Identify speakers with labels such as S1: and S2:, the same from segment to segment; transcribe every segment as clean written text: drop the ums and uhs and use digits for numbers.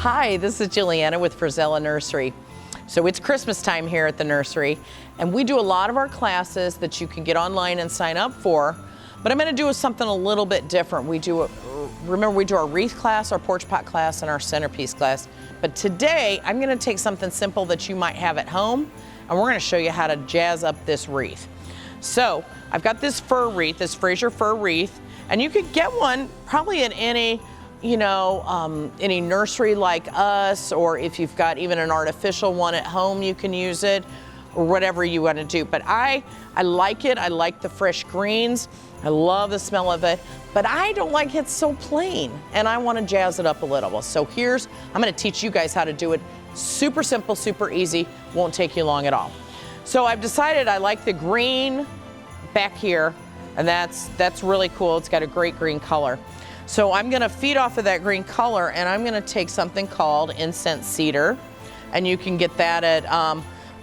S1: Hi, this is Juliana with Frisella Nursery. So it's Christmas time here at the nursery, and we do a lot of our classes that you can get online and sign up for, but I'm going to do something a little bit different. Remember we do our wreath class, our porch pot class, and our centerpiece class. But today I'm going to take something simple that you might have at home, and we're going to show you how to jazz up this wreath. So I've got this fir wreath, this Fraser fir wreath, and you could get one probably in any any nursery like us, or if you've got even an artificial one at home, you can use it, or whatever you want to do. But I like it. I like the fresh greens. I love the smell of it, but I don't like it so plain, and I want to jazz it up a little. So I'm going to teach you guys how to do it. Super simple, super easy, won't take you long at all. So I've decided I like the green back here, and that's really cool. It's got a great green color. So I'm going to feed off of that green color, and I'm going to take something called incense cedar, and you can get that at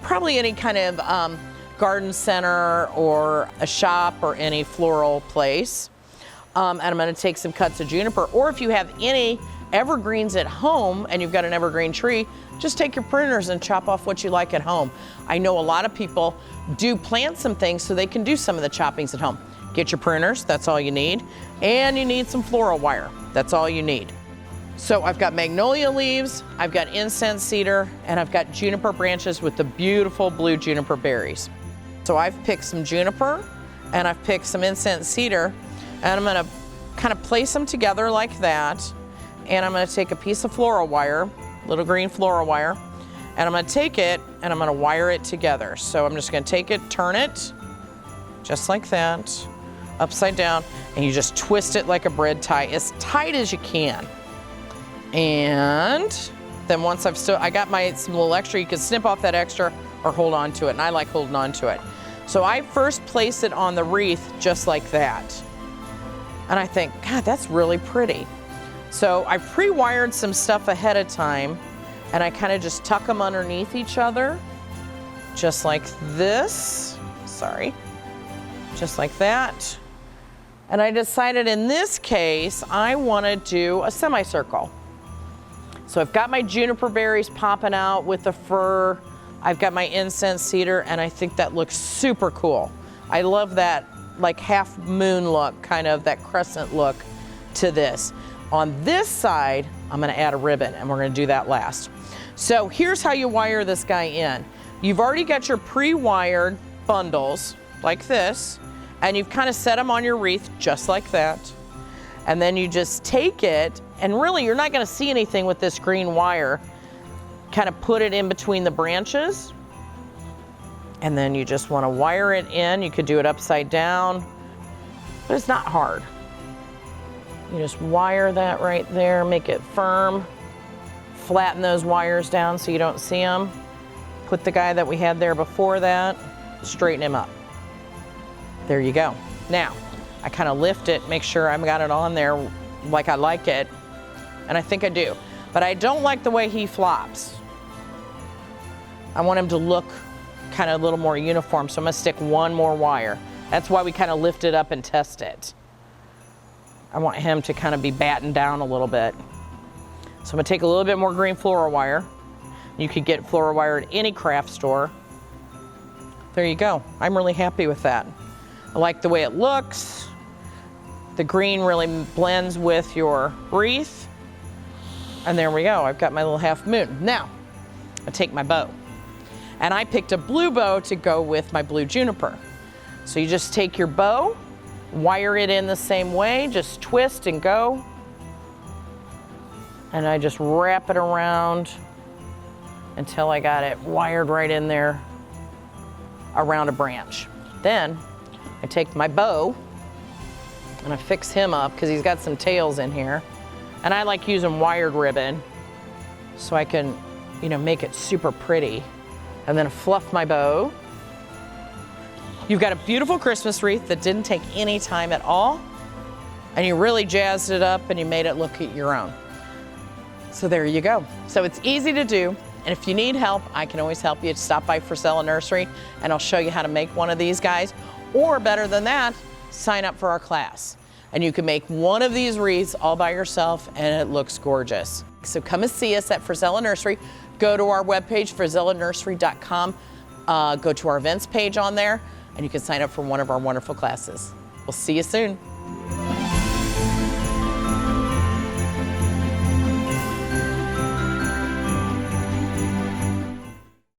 S1: probably any kind of garden center or a shop or any floral place. And I'm going to take some cuts of juniper, or if you have any evergreens at home and you've got an evergreen tree, just take your pruners and chop off what you like at home. I know a lot of people do plant some things so they can do some of the choppings at home. Get your pruners, that's all you need. And you need some floral wire, that's all you need. So I've got magnolia leaves, I've got incense cedar, and I've got juniper branches with the beautiful blue juniper berries. So I've picked some juniper, and I've picked some incense cedar, and I'm gonna kind of place them together like that. And I'm gonna take a piece of floral wire, little green floral wire, and I'm gonna take it and I'm gonna wire it together. So I'm just gonna take it, turn it, just like that, upside down, and you just twist it like a bread tie, as tight as you can. And then once I got some little extra, you can snip off that extra or hold on to it, and I like holding on to it. So I first place it on the wreath just like that. And I think, God, that's really pretty. So I pre-wired some stuff ahead of time, and I kind of just tuck them underneath each other, just like this. Sorry. Just like that. And I decided in this case, I want to do a semicircle. So I've got my juniper berries popping out with the fir. I've got my incense cedar, and I think that looks super cool. I love that like half moon look, kind of that crescent look to this. On this side, I'm going to add a ribbon, and we're going to do that last. So here's how you wire this guy in. You've already got your pre-wired bundles like this, and you've kind of set them on your wreath just like that. And then you just take it, and really you're not going to see anything with this green wire. Kind of put it in between the branches, and then you just want to wire it in. You could do it upside down, but it's not hard. You just wire that right there, make it firm, flatten those wires down so you don't see them. Put the guy that we had there before that, straighten him up. There you go. Now, I kind of lift it, make sure I've got it on there like I like it, and I think I do. But I don't like the way he flops. I want him to look kind of a little more uniform, so I'm gonna stick one more wire. That's why we kind of lift it up and test it. I want him to kind of be battened down a little bit. So I'm gonna take a little bit more green floral wire. You could get floral wire at any craft store. There you go. I'm really happy with that. I like the way it looks. The green really blends with your wreath. And there we go. I've got my little half moon. Now, I take my bow. And I picked a blue bow to go with my blue juniper. So you just take your bow, wire it in the same way, just twist and go. And I just wrap it around until I got it wired right in there around a branch. Then I take my bow and I fix him up because he's got some tails in here. And I like using wired ribbon so I can, make it super pretty. And then fluff my bow. You've got a beautiful Christmas wreath that didn't take any time at all, and you really jazzed it up and you made it look at your own. So there you go. So it's easy to do, and if you need help, I can always help you. Stop by Frisella Nursery and I'll show you how to make one of these guys, or better than that, sign up for our class. And you can make one of these wreaths all by yourself and it looks gorgeous. So come and see us at Frisella Nursery. Go to our webpage, frisellanursery.com. Go to our events page on there, and you can sign up for one of our wonderful classes. We'll see you soon.